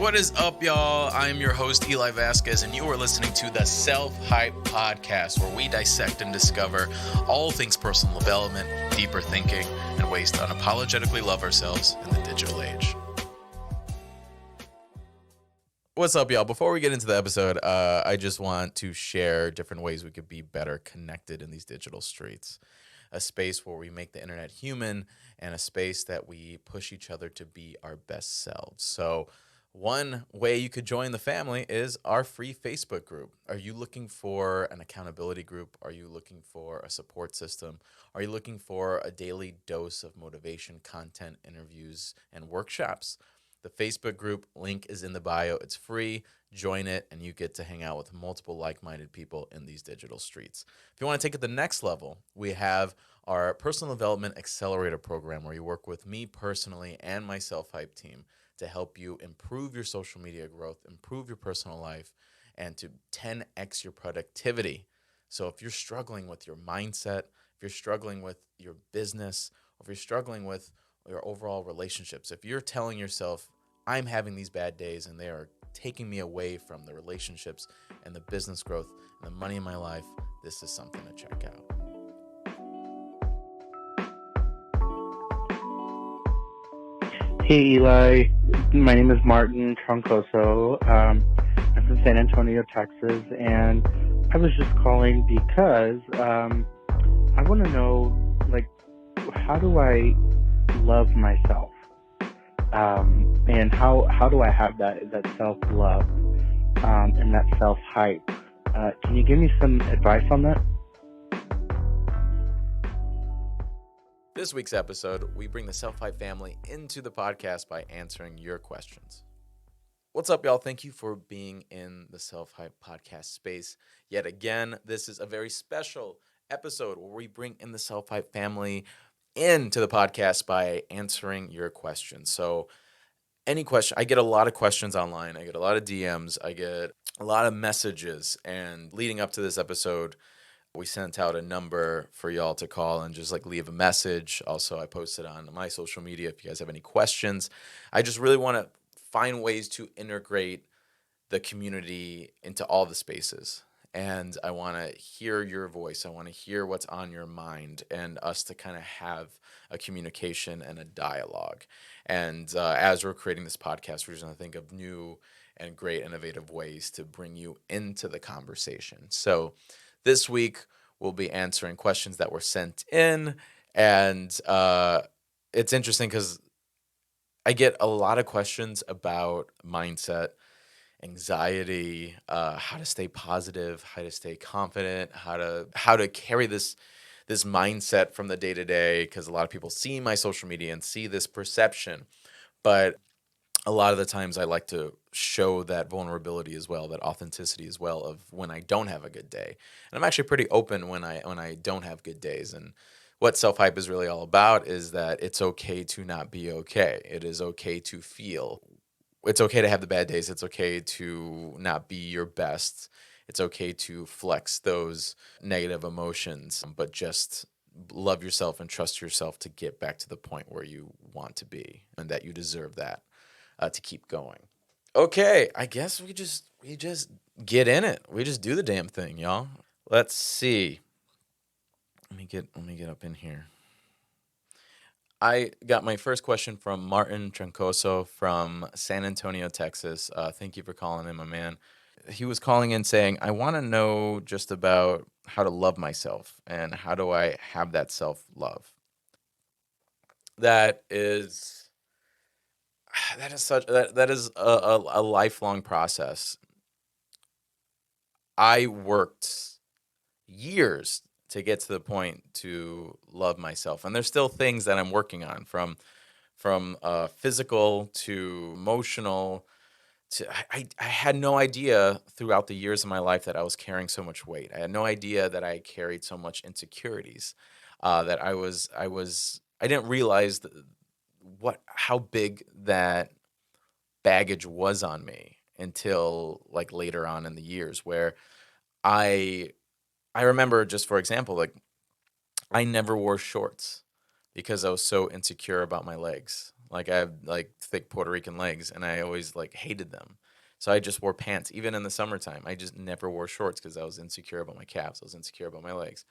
What is up, y'all? I'm your host, Eli Vazquez, and you are listening to the Self-Hype Podcast, where we dissect and discover all things personal development, deeper thinking, and ways to unapologetically love ourselves in the digital age. What's up, y'all? Before we get into the episode, I just want to share different ways we could be better connected in these digital streets. A space where we make the internet human, and a space that we push each other to be our best selves. So one way you could join the family is our free Facebook group. Are you looking for an accountability group? Are you looking for a support system? Are you looking for a daily dose of motivation, content, interviews, and workshops? The Facebook group link is in the bio. It's free. Join it, and you get to hang out with multiple like-minded people in these digital streets. If you want to take it to the next level, we have our Personal Development Accelerator program, where you work with me personally and my Self-Hype team to help you improve your social media growth, improve your personal life, and to 10x your productivity. So if you're struggling with your mindset, if you're struggling with your business, or if you're struggling with your overall relationships, if you're telling yourself, I'm having these bad days and they are taking me away from the relationships and the business growth and the money in my life, this is something to check out. Hey Eli, my name is Martin Troncoso. I'm from San Antonio, Texas, and I was just calling because I want to know, how do I love myself? And how do I have that self-love and that self-hype? Can you give me some advice on that? This week's episode, we bring the Self-Hype family into the podcast by answering your questions. What's up, y'all? Thank you for being in the Self-Hype podcast space. Yet again, this is a very special episode where we bring in the Self-Hype family into the podcast by answering your questions. So any question, I get a lot of questions online. I get a lot of DMs. I get a lot of messages. And leading up to this episode, we sent out a number for y'all to call and just leave a message. Also, I posted on my social media if you guys have any questions. I just really want to find ways to integrate the community into all the spaces. And I want to hear your voice. I want to hear what's on your mind and us to kind of have a communication and a dialogue. And as we're creating this podcast, we're going to think of new and great innovative ways to bring you into the conversation. So this week, we'll be answering questions that were sent in. And it's interesting because I get a lot of questions about mindset, anxiety, how to stay positive, how to stay confident, how to carry this mindset from the day to day, because a lot of people see my social media and see this perception. But a lot of the times I like to show that vulnerability as well, that authenticity as well, of when I don't have a good day. And I'm actually pretty open when I don't have good days. And what self-hype is really all about is that it's okay to not be okay. It is okay to feel. It's okay to have the bad days. It's okay to not be your best. It's okay to flex those negative emotions, but just love yourself and trust yourself to get back to the point where you want to be, and that you deserve that to keep going. Okay, I guess we just get in it. We just do the damn thing, y'all. Let's see. Let me get up in here. I got my first question from Martin Troncoso from San Antonio, Texas. Thank you for calling in, my man. He was calling in saying, I want to know just about how to love myself and how do I have that self-love. That is a lifelong process. I worked years to get to the point to love myself, and there's still things that I'm working on, from physical to emotional. I had no idea throughout the years of my life that I was carrying so much weight. I had no idea that I carried so much insecurities. That I didn't realize how big that baggage was on me until later on in the years, where I remember, just for example, I never wore shorts because I was so insecure about my legs. Like I have like thick Puerto Rican legs, and I always like hated them. So I just wore pants. Even in the summertime, I just never wore shorts because I was insecure about my calves. I was insecure about my legs.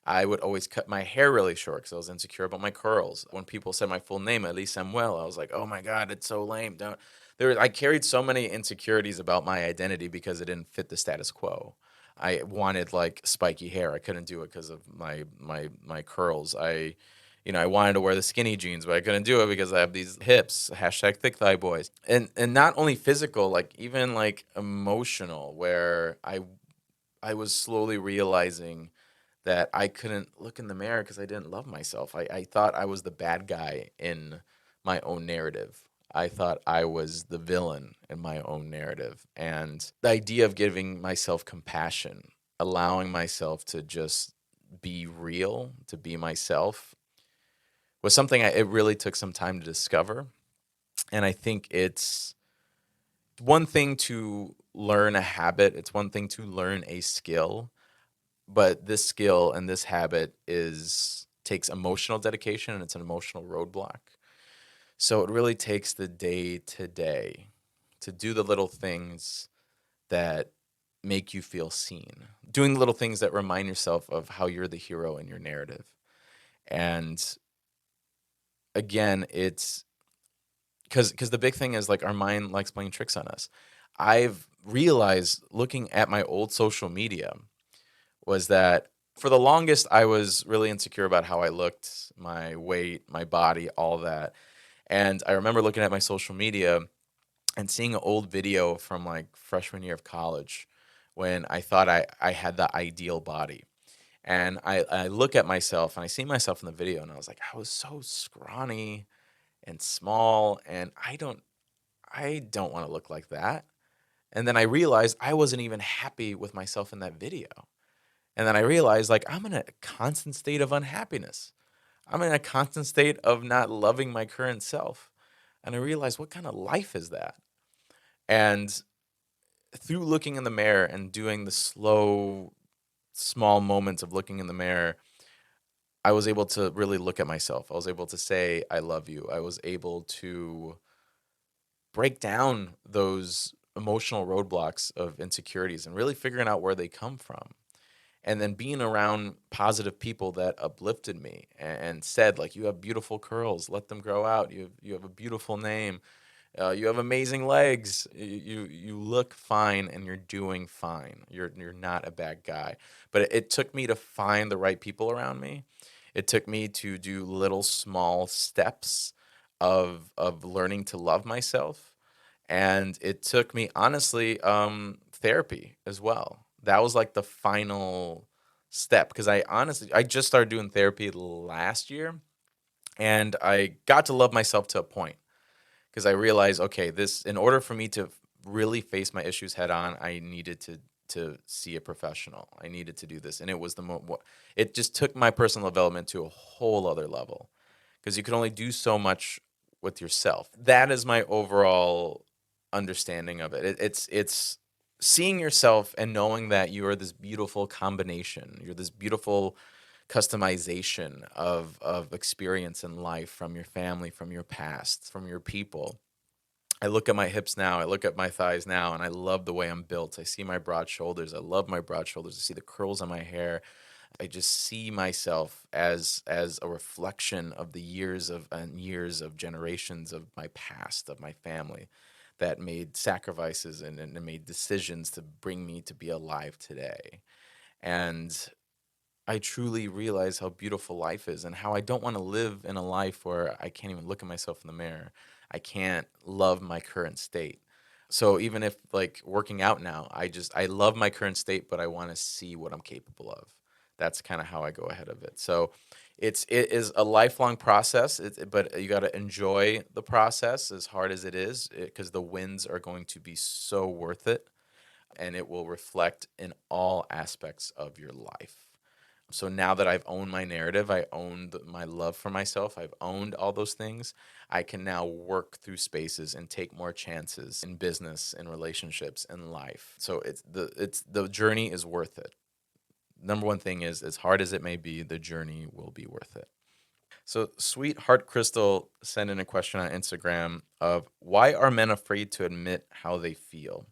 I would always cut my hair really short because I was insecure about my curls. When people said my full name, Elise Samuel, I was like, oh my God, it's so lame. Don't I carried so many insecurities about my identity because it didn't fit the status quo. I wanted like spiky hair. I couldn't do it because of my curls. I wanted to wear the skinny jeans, but I couldn't do it because I have these hips. Hashtag thick thigh boys. And not only physical, like even like emotional, where I was slowly realizing that I couldn't look in the mirror because I didn't love myself. I thought I was the bad guy in my own narrative. I thought I was the villain in my own narrative. And the idea of giving myself compassion, allowing myself to just be real, to be myself, was something it really took some time to discover. And I think it's one thing to learn a habit, it's one thing to learn a skill, but this skill and this habit is takes emotional dedication, and it's an emotional roadblock. So it really takes the day to day to do the little things that make you feel seen, doing the little things that remind yourself of how you're the hero in your narrative. And again, it's because the big thing is like our mind likes playing tricks on us. I've realized looking at my old social media was that for the longest I was really insecure about how I looked, my weight, my body, all that. And I remember looking at my social media and seeing an old video from like freshman year of college when I thought I had the ideal body. And I look at myself and I see myself in the video and I was like, I was so scrawny and small, and I don't want to look like that. And then I realized I wasn't even happy with myself in that video. And then I realized, like, I'm in a constant state of unhappiness. I'm in a constant state of not loving my current self. And I realized, what kind of life is that? And through looking in the mirror and doing the slow, small moments of looking in the mirror, I was able to really look at myself. I was able to say, I love you. I was able to break down those emotional roadblocks of insecurities and really figuring out where they come from. And then being around positive people that uplifted me and said, like, you have beautiful curls, let them grow out. You have a beautiful name. You have amazing legs. You look fine and you're doing fine. You're not a bad guy. But it took me to find the right people around me. It took me to do little small steps of learning to love myself. And it took me, honestly, therapy as well. That was like the final step because I just started doing therapy last year, and I got to love myself to a point because I realized, okay, this in order for me to really face my issues head on, I needed to see a professional. I needed to do this, and it was it just took my personal development to a whole other level because you can only do so much with yourself. That is my overall understanding of it. It's seeing yourself and knowing that you are this beautiful combination. You're this beautiful customization of experience in life from your family, from your past, from your people. I look at my hips now, I look at my thighs now, and I love the way I'm built. I see my broad shoulders. I love my broad shoulders. I see the curls on my hair. I just see myself as a reflection of the years of and years of generations of my past, of my family that made sacrifices and made decisions to bring me to be alive today. And I truly realize how beautiful life is and how I don't want to live in a life where I can't even look at myself in the mirror. I can't love my current state. So even if like working out now, I love my current state, but I want to see what I'm capable of. That's kind of how I go ahead of it. So it is a lifelong process, but you got to enjoy the process as hard as it is because the wins are going to be so worth it, and it will reflect in all aspects of your life. So now that I've owned my narrative, I owned my love for myself, I've owned all those things, I can now work through spaces and take more chances in business, in relationships, in life. So it's the journey is worth it. Number one thing is, as hard as it may be, the journey will be worth it. So, Sweetheart Crystal sent in a question on Instagram of why are men afraid to admit how they feel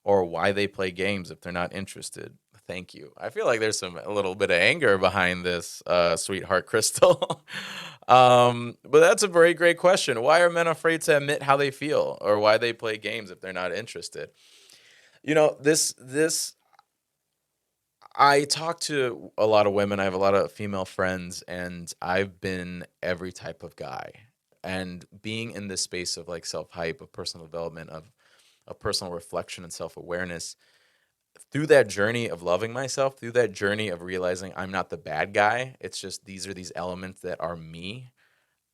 or why they play games if they're not interested? Thank you. I feel like there's a little bit of anger behind this, Sweetheart Crystal. But that's a very great question. Why are men afraid to admit how they feel or why they play games if they're not interested? This I talk to a lot of women. I have a lot of female friends, and I've been every type of guy. And being in this space of like self hype, of personal development, of personal reflection and self awareness, through that journey of loving myself, through that journey of realizing I'm not the bad guy, it's just these are these elements that are me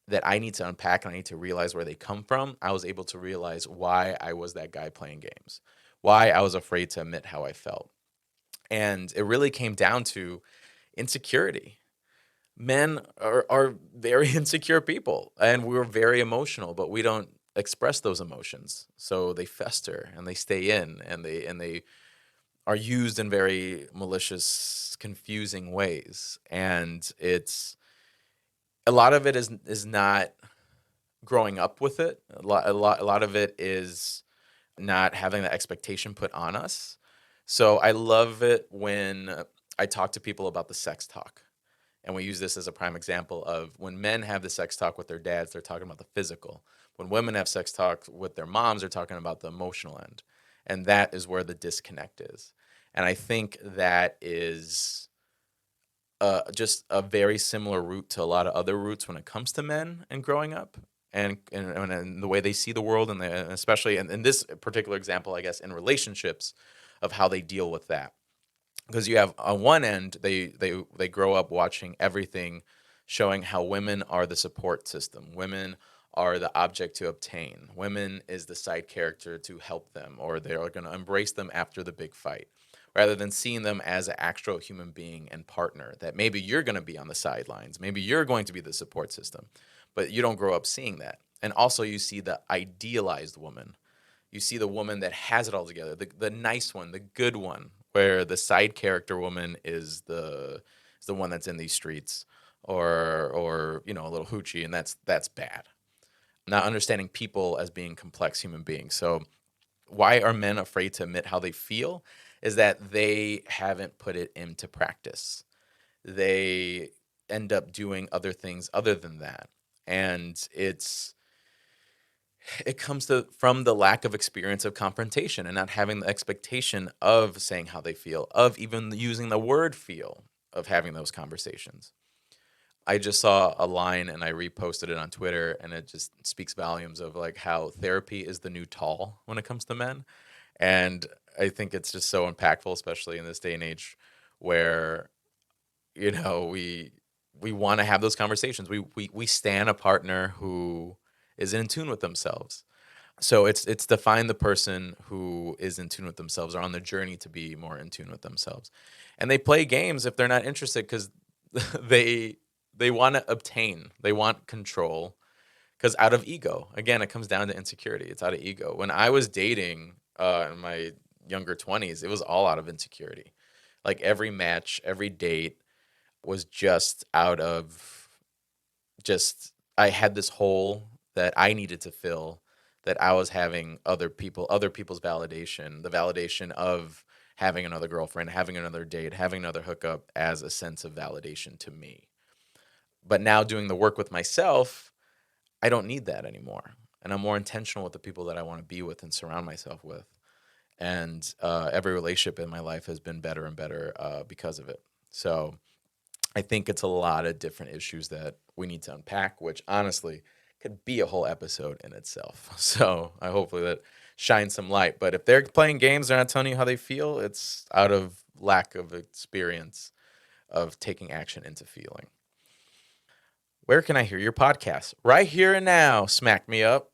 that I need to unpack and I need to realize where they come from. I was able to realize why I was that guy playing games, why I was afraid to admit how I felt. And it really came down to insecurity. Men are very insecure people and we're very emotional, but we don't express those emotions. So they fester and they stay in and they are used in very malicious, confusing ways. And it's a lot of it is not growing up with it. A lot of it is not having the expectation put on us. So I love it when I talk to people about the sex talk. And we use this as a prime example of when men have the sex talk with their dads, they're talking about the physical. When women have sex talk with their moms, they're talking about the emotional end. And that is where the disconnect is. And I think that is just a very similar route to a lot of other roots when it comes to men and growing up and the way they see the world and especially in this particular example, I guess, in relationships of how they deal with that. Because you have on one end, they grow up watching everything showing how women are the support system. Women are the object to obtain. Women is the side character to help them, or they are going to embrace them after the big fight, rather than seeing them as an actual human being and partner. That maybe you're going to be on the sidelines, maybe you're going to be the support system, but you don't grow up seeing that. And also, you see the idealized woman. You see the woman that has it all together, the nice one, the good one, where the side character woman is the one that's in these streets or a little hoochie, and that's bad. Not understanding people as being complex human beings. So why are men afraid to admit how they feel is that they haven't put it into practice. They end up doing other things other than that. And it comes from the lack of experience of confrontation and not having the expectation of saying how they feel, of even using the word feel, of having those conversations. I just saw a line and I reposted it on Twitter, and it just speaks volumes of like how therapy is the new tall when it comes to men. And I think it's just so impactful, especially in this day and age where, we want to have those conversations. We stand a partner who is in tune with themselves. So it's to find the person who is in tune with themselves or on the journey to be more in tune with themselves. And they play games if they're not interested because they they want to obtain, they want control because out of ego. Again, it comes down to insecurity. It's out of ego. When I was dating in my younger 20s, it was all out of insecurity. Like every match, every date was just out of just I had this hole that I needed to fill, that I was having other people's validation, the validation of having another girlfriend, having another date, having another hookup as a sense of validation to me. But now doing the work with myself, I don't need that anymore. And I'm more intentional with the people that I want to be with and surround myself with. And every relationship in my life has been better and better because of it. So I think it's a lot of different issues that we need to unpack, which honestly could be a whole episode in itself. So I hopefully that shines some light. But if they're playing games, they're not telling you how they feel, it's out of lack of experience of taking action into feeling. Where can I hear your podcast? Right here and now. Smack me up.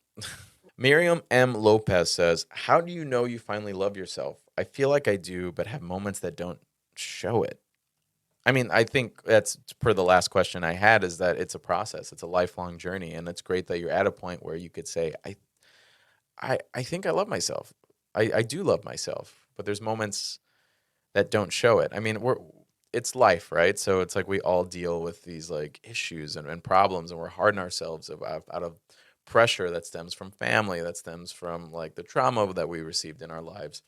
Miriam M. Lopez says, how do you know you finally love yourself? I feel like I do, but have moments that don't show it. I mean, I think that's per the last question I had is that it's a process. It's a lifelong journey. And it's great that you're at a point where you could say, I think I love myself. I do love myself, but there's moments that don't show it. I mean, it's life, right? So it's like we all deal with these like issues and problems, and we're hard on ourselves out of pressure that stems from family, that stems from like the trauma that we received in our lives.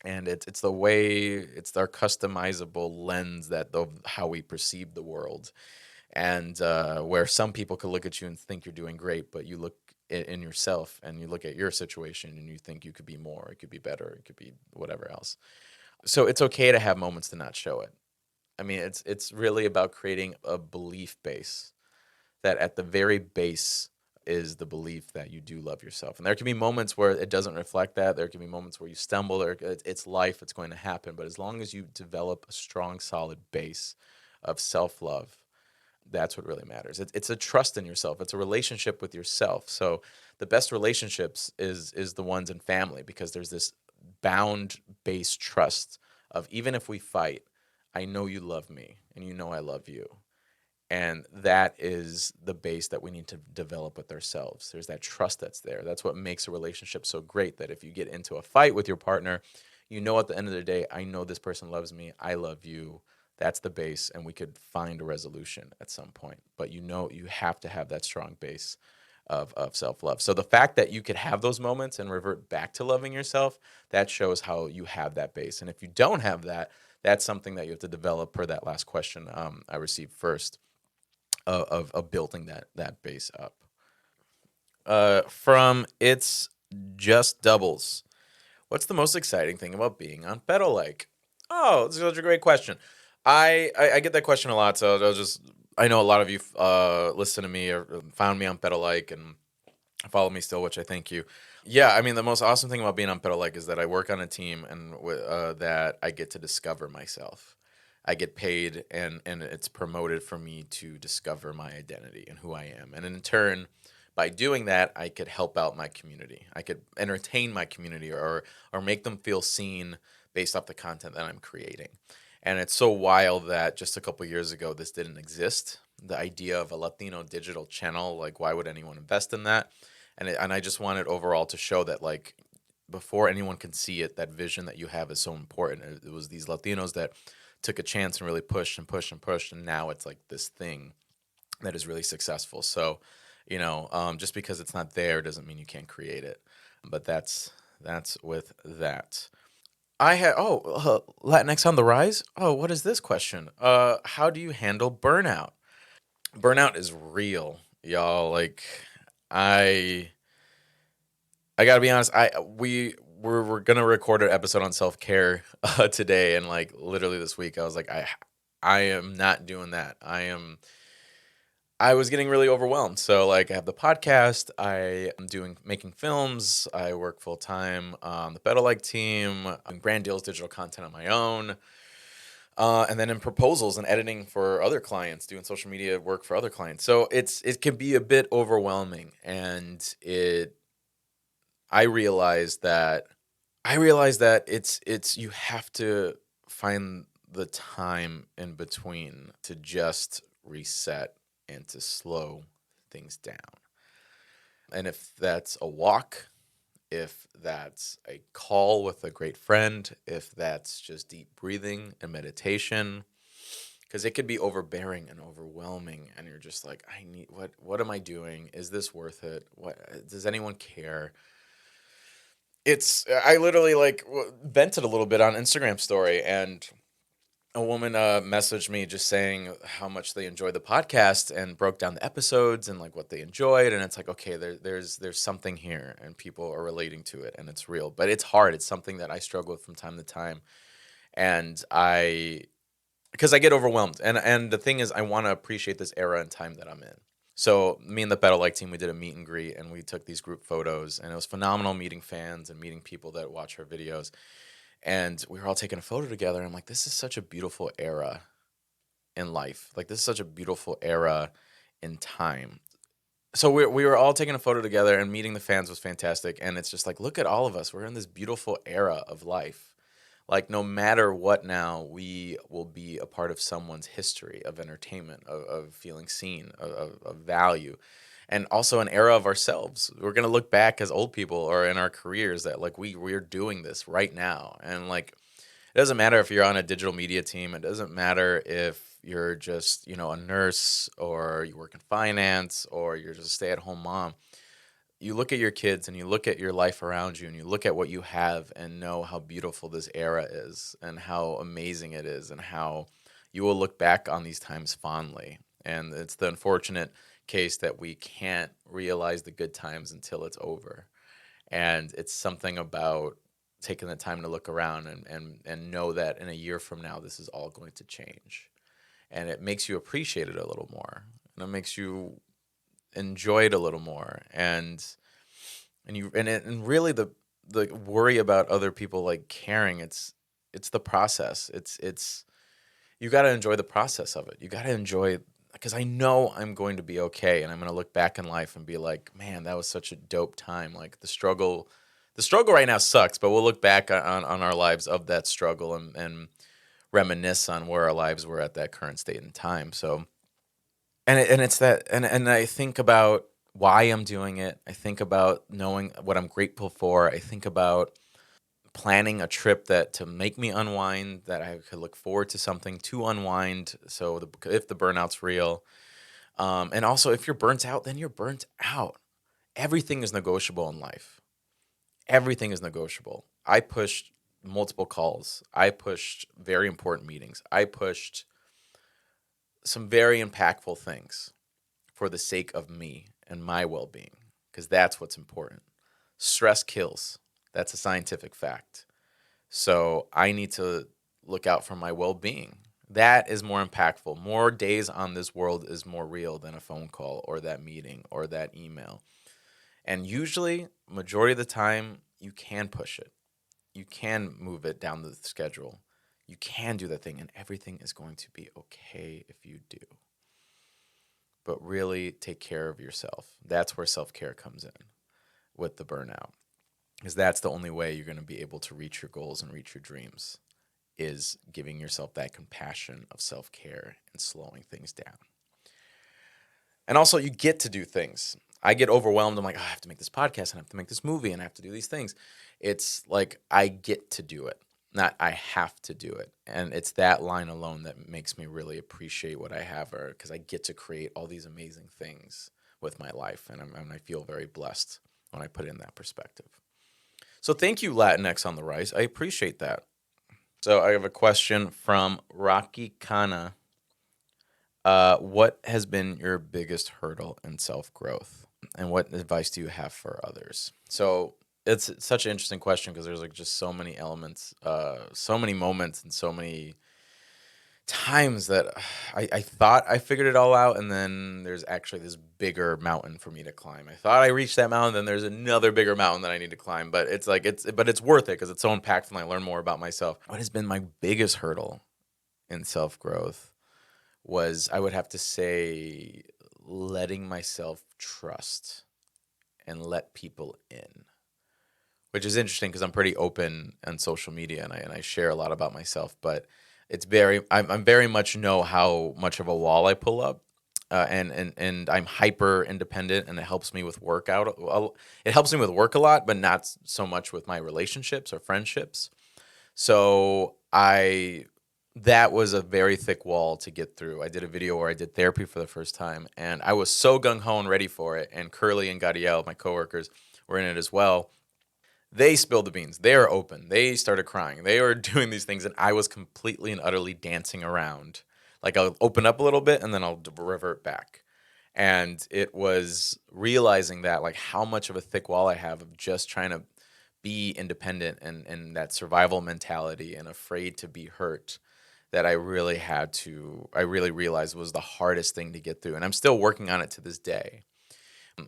And it's the way, it's our customizable lens that of how we perceive the world. And where some people could look at you and think you're doing great, but you look in yourself and you look at your situation and you think you could be more, it could be better, it could be whatever else. So it's okay to have moments to not show it. I mean, it's really about creating a belief base, that at the very base is the belief that you do love yourself. And there can be moments where it doesn't reflect that. There can be moments where you stumble, or it's life, it's going to happen. But as long as you develop a strong, solid base of self-love, that's what really matters. It's a trust in yourself. It's a relationship with yourself. So the best relationships is the ones in family, because there's this bound based trust of, even if we fight, I know you love me and you know I love you. And that is the base that we need to develop with ourselves. There's that trust that's there. That's what makes a relationship so great, that if you get into a fight with your partner, you know at the end of the day, I know this person loves me, I love you. That's the base, and we could find a resolution at some point. But you know, you have to have that strong base of self-love. So the fact that you could have those moments and revert back to loving yourself, that shows how you have that base. And if you don't have that, that's something that you have to develop, per that last question I received first, of building that base up. From It's Just Doubles. What's the most exciting thing about being on Pedal Like? Oh, this is such a great question. I get that question a lot, so I'll just, I know a lot of you listen to me or found me on Pedal Like and follow me still, which I thank you. Yeah, I mean, the most awesome thing about being on Pedal Like is that I work on a team, and that I get to discover myself. I get paid, and it's promoted for me to discover my identity and who I am. And in turn, by doing that, I could help out my community. I could entertain my community, or make them feel seen based off the content that I'm creating. And it's so wild that just a couple years ago, this didn't exist. The idea of a Latino digital channel, like, why would anyone invest in that? And I just wanted overall to show that, like, before anyone can see it, that vision that you have is so important. It was these Latinos that took a chance and really pushed and pushed and pushed, and now it's like this thing that is really successful. So, just because it's not there doesn't mean you can't create it. But that's with that. I had Latinx on the rise. Oh, what is this question? How do you handle burnout? Burnout is real, y'all. Like, I I gotta be honest. We're gonna record an episode on self care today, and like literally this week, I was like, I am not doing that. I was getting really overwhelmed. So like, I have the podcast. I am making films. I work full time on the Better Like team, doing brand deals, digital content on my own. And then in proposals and editing for other clients, doing social media work for other clients. So it can be a bit overwhelming, and it I realized that it's you have to find the time in between to just reset and to slow things down. And if that's a walk, if that's a call with a great friend, if that's just deep breathing and meditation, because it could be overbearing and overwhelming, and you're just like, what am I doing? Is this worth it? What does anyone care? I literally like vented a little bit on Instagram story, and a woman messaged me just saying how much they enjoyed the podcast, and broke down the episodes and like what they enjoyed. And it's like, okay, there's something here, and people are relating to it, and it's real. But it's hard. It's something that I struggle with from time to time, and because I get overwhelmed. And the thing is, I want to appreciate this era and time that I'm in. So me and the Battle Like team, we did a meet and greet, and we took these group photos, and it was phenomenal meeting fans and meeting people that watch our videos. And we were all taking a photo together. And I'm like, this is such a beautiful era in life. Like, this is such a beautiful era in time. So we were all taking a photo together, and meeting the fans was fantastic. And it's just like, look at all of us. We're in this beautiful era of life. Like, no matter what now, we will be a part of someone's history of entertainment, of feeling seen, of value, and also an era of ourselves. We're going to look back as old people or in our careers that like we're doing this right now. And like, doesn't matter if you're on a digital media team. It doesn't matter if you're just, a nurse, or you work in finance, or you're just a stay-at-home mom. You look at your kids and you look at your life around you and you look at what you have and know how beautiful this era is and how amazing it is and how you will look back on these times fondly. And it's the unfortunate case that we can't realize the good times until it's over. And it's something about taking the time to look around and know that in a year from now, this is all going to change. And it makes you appreciate it a little more. And it makes you enjoy it a little more. And really the worry about other people like caring, it's the process. It's you got to enjoy the process of it. You got to enjoy, because I know I'm going to be okay, and I'm going to look back in life and be like, man, that was such a dope time. Like the struggle right now sucks, but we'll look back on our lives of that struggle and reminisce on where our lives were at that current state in time. So, and it's that, and I think about why I'm doing it. I think about knowing what I'm grateful for. I think about planning a trip that to make me unwind, that I could look forward to something to unwind. So if the burnout's real, and also if you're burnt out, then you're burnt out. Everything is negotiable in life. Everything is negotiable. I pushed multiple calls. I pushed very important meetings. I pushed some very impactful things for the sake of me and my well-being, because that's what's important. Stress kills. That's a scientific fact. So I need to look out for my well-being. That is more impactful. More days on this world is more real than a phone call or that meeting or that email. And usually, majority of the time, you can push it. You can move it down the schedule. You can do that thing, and everything is going to be okay if you do. But really take care of yourself. That's where self-care comes in with the burnout, because that's the only way you're going to be able to reach your goals and reach your dreams, is giving yourself that compassion of self-care and slowing things down. And also, you get to do things. I get overwhelmed. I'm like, oh, I have to make this podcast and I have to make this movie and I have to do these things. It's like I get to do it, not I have to do it. And it's that line alone that makes me really appreciate what I have, because I get to create all these amazing things with my life. And I feel very blessed when I put it in that perspective. So thank you, Latinx on the Rise. I appreciate that. So I have a question from Rocky Kana. What has been your biggest hurdle in self-growth? And what advice do you have for others? So it's such an interesting question, because there's like just so many elements, so many moments, and so many times that I thought I figured it all out, and then there's actually this bigger mountain for me to climb. I thought I reached that mountain, then there's another bigger mountain that I need to climb. But it's like it's worth it, because it's so impactful, and I learn more about myself. What has been my biggest hurdle in self-growth was, I would have to say, letting myself trust and let people in, which is interesting because I'm pretty open on social media, and I share a lot about myself, but I'm very much know how much of a wall I pull up, and I'm hyper independent, and it helps me with it helps me with work a lot, but not so much with my relationships or friendships. So that was a very thick wall to get through. I did a video where I did therapy for the first time, and I was so gung-ho and ready for it. And Curly and Gadiel, my coworkers, were in it as well. They spilled the beans. They are open. They started crying. They were doing these things, and I was completely and utterly dancing around. Like, I'll open up a little bit, and then I'll revert back. And it was realizing that, like, how much of a thick wall I have of just trying to be independent and that survival mentality and afraid to be hurt, that I really realized was the hardest thing to get through. And I'm still working on it to this day.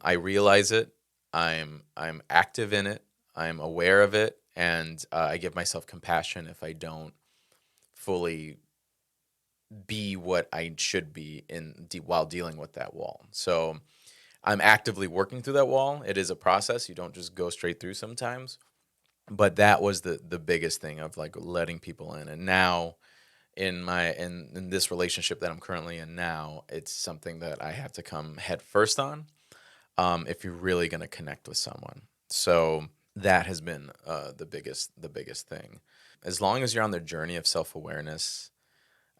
I realize it. I'm active in it. I'm aware of it. And I give myself compassion if I don't fully be what I should be while dealing with that wall. So I'm actively working through that wall. It is a process. You don't just go straight through sometimes. But that was the biggest thing, of like letting people in. And now in this relationship that I'm currently in now, it's something that I have to come head first on, if you're really going to connect with someone. So That has been the biggest thing. As long as you're on the journey of self-awareness,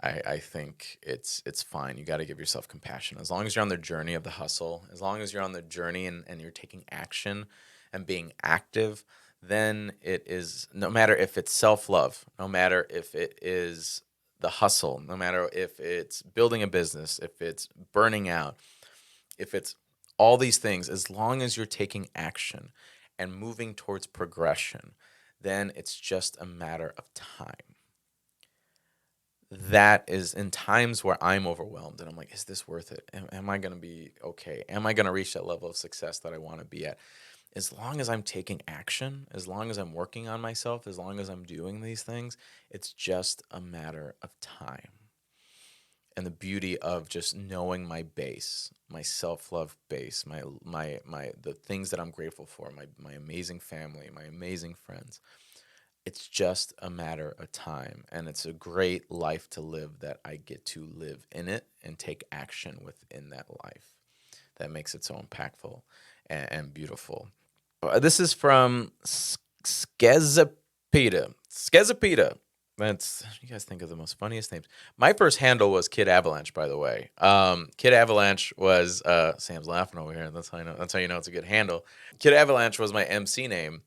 I think it's fine. You got to give yourself compassion. As long as you're on the journey of the hustle, as long as you're on the journey and you're taking action and being active, then it is, no matter if it's self-love, no matter if it is the hustle, no matter if it's building a business, if it's burning out, if it's all these things, as long as you're taking action and moving towards progression, then it's just a matter of time. That is in times where I'm overwhelmed and I'm like, is this worth it? Am I going to be okay? Am I going to reach that level of success that I want to be at? As long as I'm taking action, as long as I'm working on myself, as long as I'm doing these things, it's just a matter of time. And the beauty of just knowing my base, my self-love base, my the things that I'm grateful for, my amazing family, my amazing friends. It's just a matter of time, and it's a great life to live that I get to live in it and take action within that life. That makes it so impactful and beautiful. This is from Skezapita. Skezapita. That's, you guys think of the most funniest names. My first handle was Kid Avalanche, by the way. Kid Avalanche was Sam's laughing over here. That's how I know. That's how you know it's a good handle. Kid Avalanche was my MC name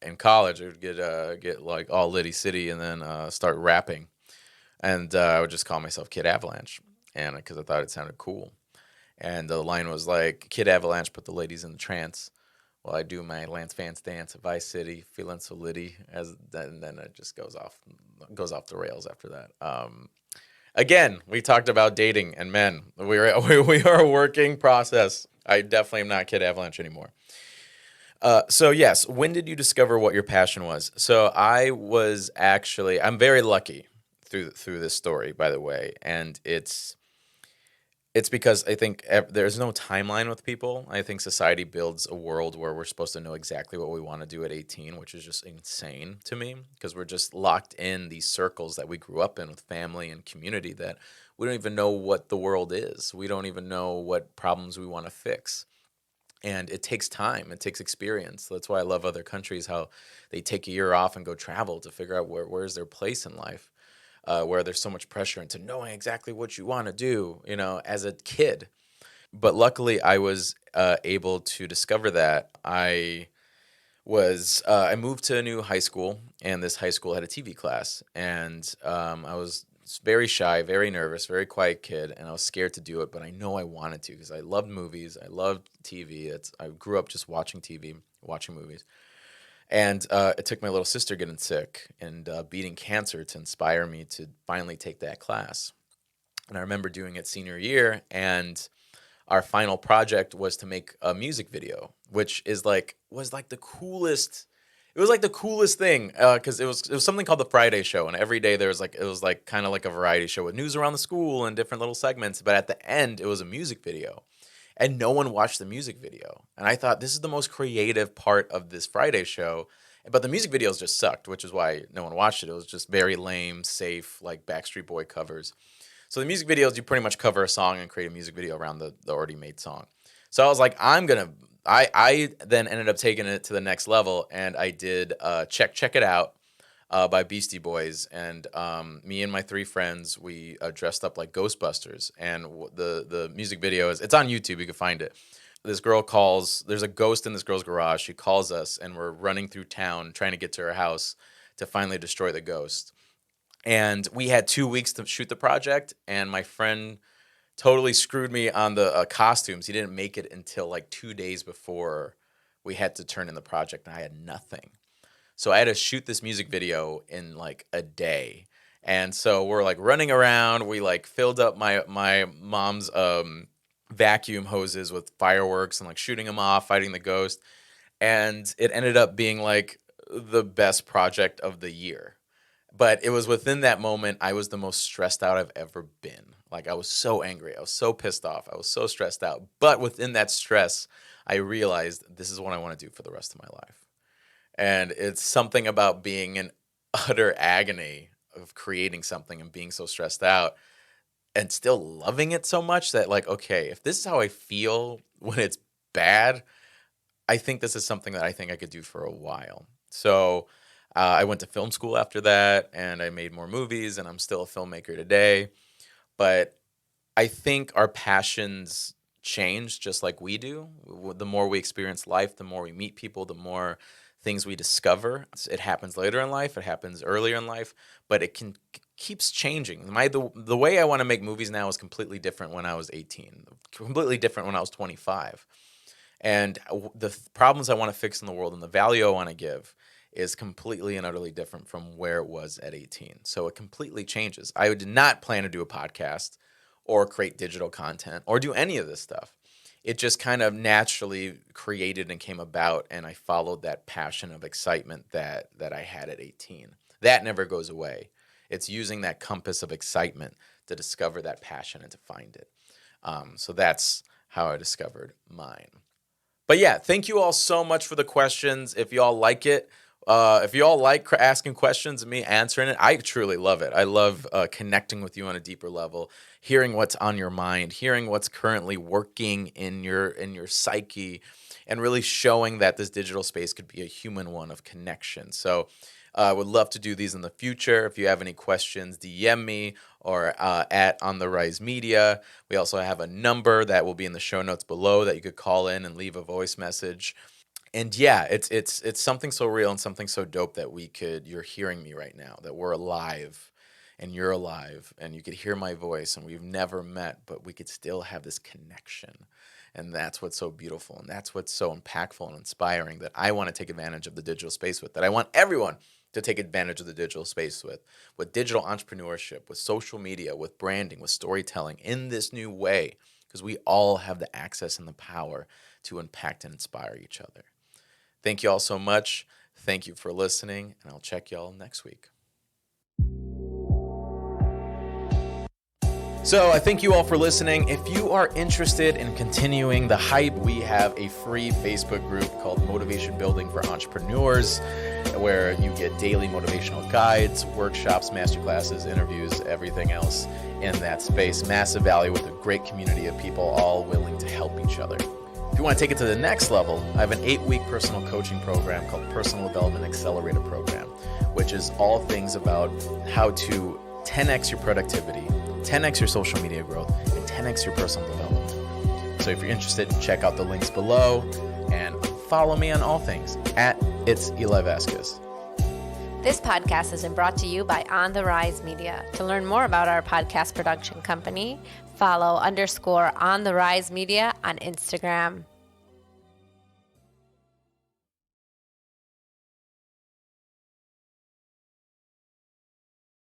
in college. I would get like all Liddy City and then start rapping, and I would just call myself Kid Avalanche, and because I thought it sounded cool. And the line was like, Kid Avalanche put the ladies in the trance while I do my Lance Vance dance at Vice City, feeling so litty. And then it just goes off the rails after that. Again, we talked about dating and men. We are a working process. I definitely am not Kid Avalanche anymore. So yes, when did you discover what your passion was? So I'm very lucky through this story, by the way, and it's because I think there's no timeline with people. I think society builds a world where we're supposed to know exactly what we want to do at 18, which is just insane to me because we're just locked in these circles that we grew up in with family and community that we don't even know what the world is. We don't even know what problems we want to fix. And it takes time, it takes experience. That's why I love other countries, how they take a year off and go travel to figure out where's their place in life, where there's so much pressure into knowing exactly what you want to do, as a kid. But luckily, I was able to discover that. I moved to a new high school, and this high school had a TV class, and I was very shy, very nervous, very quiet kid, and I was scared to do it, but I know I wanted to because I loved movies, I loved TV. I grew up just watching TV, watching movies, and it took my little sister getting sick and beating cancer to inspire me to finally take that class. And I remember doing it senior year, and our final project was to make a music video, which was like the coolest. It was like the coolest thing because it was something called the Friday Show, and every day there was like it was like kind of like a variety show with news around the school and different little segments. But at the end, it was a music video, and no one watched the music video. And I thought this is the most creative part of this Friday show. But the music videos just sucked, which is why no one watched it. It was just very lame, safe, like Backstreet Boy covers. So the music videos, you pretty much cover a song and create a music video around the already made song. So I was like, I then ended up taking it to the next level, and I did Check It Out by Beastie Boys. And me and my three friends, we dressed up like Ghostbusters. And the music video it's on YouTube, you can find it. There's a ghost in this girl's garage. She calls us, and we're running through town trying to get to her house to finally destroy the ghost. And we had 2 weeks to shoot the project, and my friend totally screwed me on the costumes. He didn't make it until like 2 days before we had to turn in the project, and I had nothing. So I had to shoot this music video in like a day. And so we're like running around. We like filled up my mom's vacuum hoses with fireworks and like shooting them off, fighting the ghost. And it ended up being like the best project of the year. But it was within that moment I was the most stressed out I've ever been. Like I was so angry. I was so pissed off. I was so stressed out. But within that stress, I realized this is what I want to do for the rest of my life. And it's something about being in utter agony of creating something and being so stressed out and still loving it so much that like, okay, if this is how I feel when it's bad, I think this is something that I think I could do for a while. So I went to film school after that, and I made more movies, and I'm still a filmmaker today. But I think our passions change just like we do. The more we experience life, the more we meet people, the more things we discover. It happens later in life, it happens earlier in life, but it keeps changing. The way I want to make movies now is completely different when I was 18, completely different when I was 25. And the problems I want to fix in the world and the value I want to give is completely and utterly different from where it was at 18. So it completely changes. I did not plan to do a podcast or create digital content or do any of this stuff. It just kind of naturally created and came about, and I followed that passion of excitement that I had at 18. That never goes away. It's using that compass of excitement to discover that passion and to find it. So that's how I discovered mine. But yeah, thank you all so much for the questions. If you all like it, if you all like asking questions and me answering it, I truly love it. I love connecting with you on a deeper level, hearing what's on your mind, hearing what's currently working in your psyche, and really showing that this digital space could be a human one of connection. So I would love to do these in the future. If you have any questions, DM me or at On The Rise Media. We also have a number that will be in the show notes below that you could call in and leave a voice message. And yeah, it's something so real and something so dope that you're hearing me right now, that we're alive and you're alive and you could hear my voice and we've never met, but we could still have this connection. And that's what's so beautiful. And that's what's so impactful and inspiring that I want to take advantage of the digital space with, that I want everyone to take advantage of the digital space with digital entrepreneurship, with social media, with branding, with storytelling in this new way, because we all have the access and the power to impact and inspire each other. Thank you all so much. Thank you for listening, and I'll check y'all next week. So I thank you all for listening. If you are interested in continuing the hype, we have a free Facebook group called Motivation Building for Entrepreneurs, where you get daily motivational guides, workshops, masterclasses, interviews, everything else in that space. Massive value with a great community of people all willing to help each other. If you want to take it to the next level, I have an 8-week personal coaching program called Personal Development Accelerator Program, which is all things about how to 10x your productivity, 10x your social media growth, and 10x your personal development. So if you're interested, check out the links below and follow me on all things at It's Eli Vazquez. This podcast has been brought to you by On The Rise Media. To learn more about our podcast production company, follow _On The Rise Media on Instagram.